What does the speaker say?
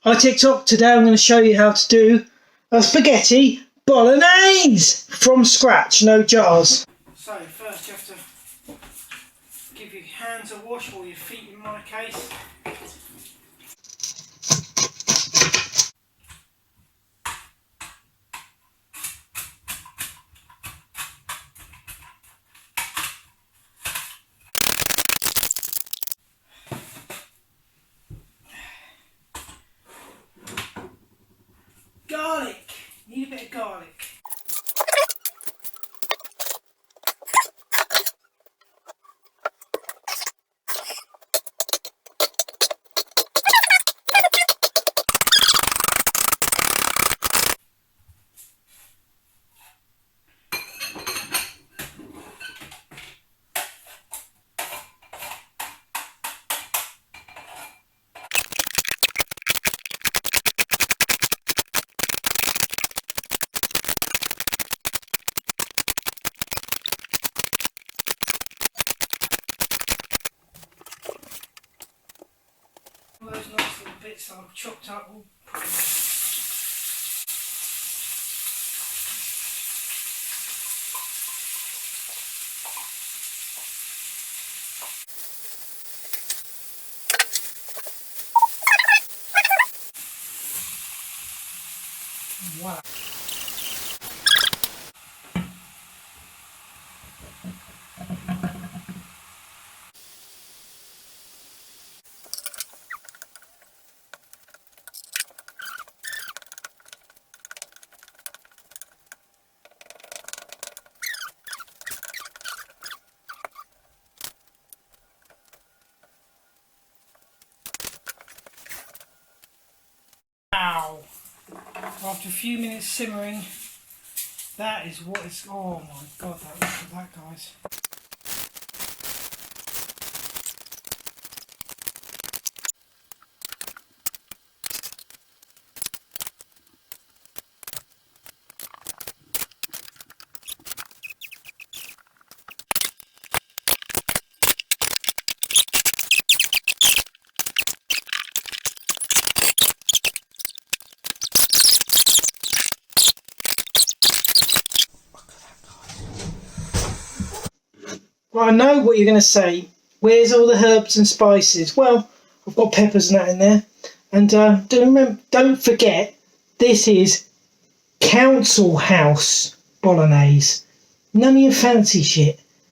Hi TikTok, today I'm going to show you how to do a spaghetti bolognese from scratch, no jars. So first you have to give your hands a wash, or your feet in my case. Garlic, need a bit of garlic. All those nice little bits I've chopped up, we'll put in there. Wow. Wow. After a few minutes simmering, that is what it's, oh my god, look at that, guys. Well, I know what you're going to say. Where's all the herbs and spices? Well, I've got peppers and that in there. And don't forget, this is council house bolognese. None of your fancy shit.